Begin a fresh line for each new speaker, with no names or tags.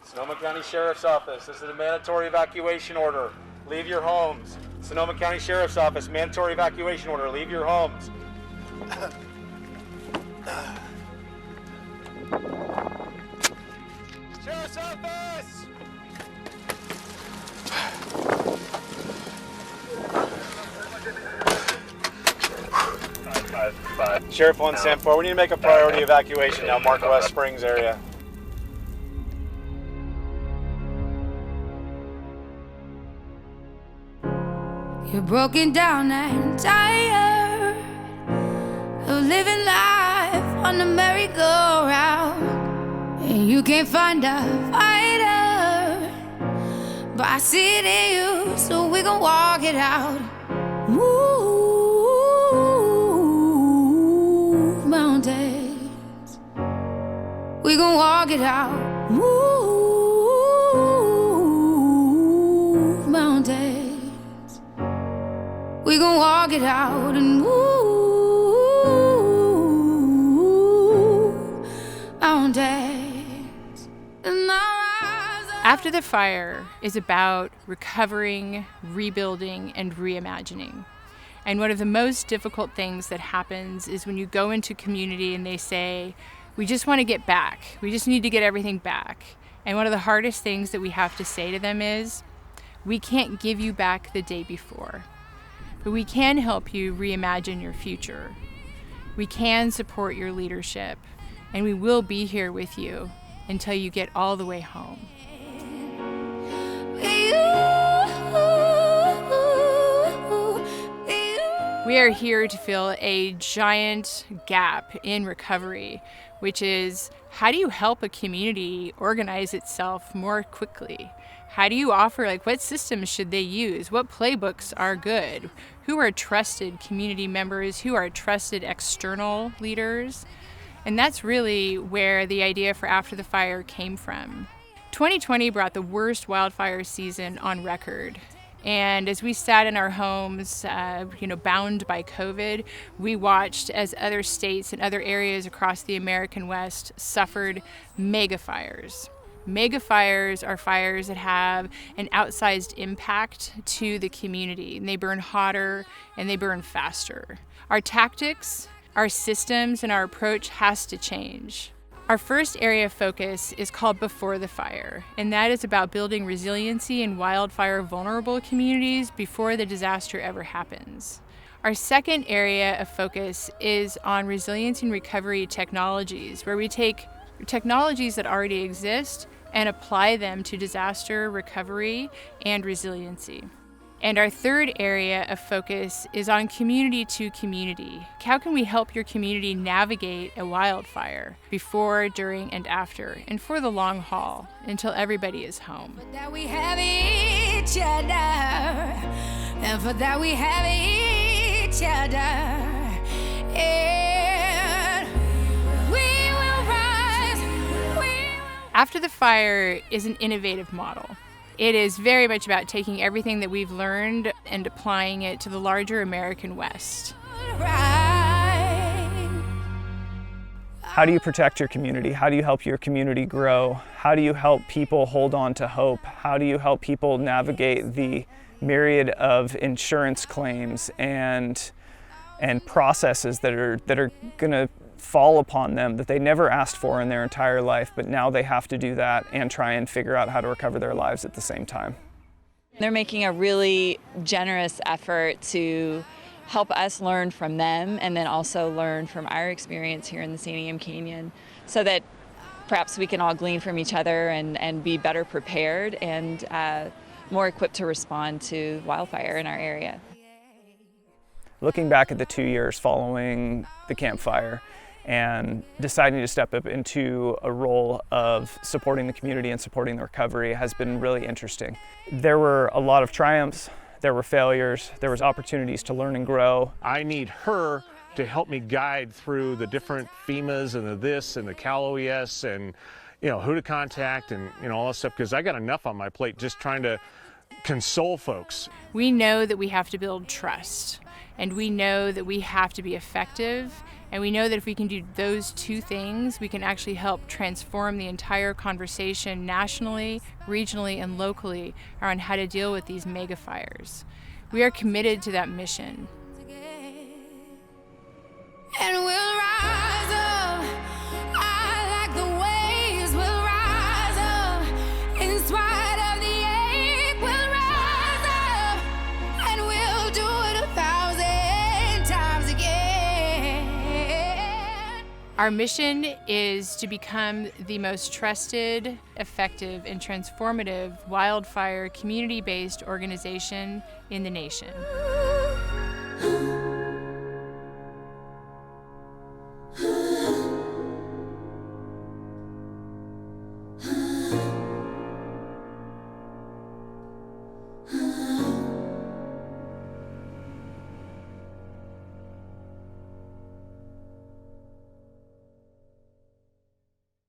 Sonoma County Sheriff's Office, this is a mandatory evacuation order. Leave your homes. Sonoma County Sheriff's Office, mandatory evacuation order. Leave your homes. Sheriff's Office! Sheriff 174, we need to make a priority evacuation now, Mark West Springs area.
You're broken down and tired of living life on the merry-go-round, and you can't find a fighter, but I see it in you, so we gon' walk it out. Move mountains, we gon' walk it out. Move mountains, we gon' walk it out and move mountains. And
After the Fire is about recovering, rebuilding, and reimagining. And one of the most difficult things that happens is when you go into community and they say, we just want to get back. We just need to get everything back. And one of the hardest things that we have to say to them is, we can't give you back the day before, but we can help you reimagine your future. We can support your leadership, and we will be here with you until you get all the way home. We are here to fill a giant gap in recovery, which is, how do you help a community organize itself more quickly? How do you offer, what systems should they use? What playbooks are good? Who are trusted community members? Who are trusted external leaders? And that's really where the idea for After the Fire came from. 2020 brought the worst wildfire season on record. And as we sat in our homes, bound by COVID, we watched as other states and other areas across the American West suffered mega fires. Mega fires are fires that have an outsized impact to the community, and they burn hotter and they burn faster. Our tactics, our systems, and our approach has to change. Our first area of focus is called Before the Fire, and that is about building resiliency in wildfire vulnerable communities before the disaster ever happens. Our second area of focus is on resilience and recovery technologies, where we take technologies that already exist and apply them to disaster recovery and resiliency. And our third area of focus is on community to community. How can we help your community navigate a wildfire before, during, and after, and for the long haul until everybody is home?
for that we have each other, and for that we have each other, and we will rise.
After the Fire is an innovative model. It is very much about taking everything that we've learned and applying it to the larger American West.
How do you protect your community? How do you help your community grow? How do you help people hold on to hope? How do you help people navigate the myriad of insurance claims and processes that are going to fall upon them that they never asked for in their entire life, but now they have to do that and try and figure out how to recover their lives at the same time?
They're making a really generous effort to help us learn from them and then also learn from our experience here in the Santiam Canyon so that perhaps we can all glean from each other and be better prepared and more equipped to respond to wildfire in our area.
Looking back at the 2 years following the Camp Fire and deciding to step up into a role of supporting the community and supporting the recovery has been really interesting. There were a lot of triumphs, there were failures, there was opportunities to learn and grow.
I need her to help me guide through the different FEMAs and the this and the Cal OES and who to contact and all that stuff, because I got enough on my plate just trying to console folks.
We know that we have to build trust, and we know that we have to be effective And we know that if we can do those two things, we can actually help transform the entire conversation nationally, regionally, and locally around how to deal with these mega fires. We are committed to that mission.
And we'll rise up. I like the waves. We'll rise up. In spite of the ache, we'll rise up. And we'll do it 1,000 times again.
Our mission is to become the most trusted, effective, and transformative wildfire community-based organization in the nation.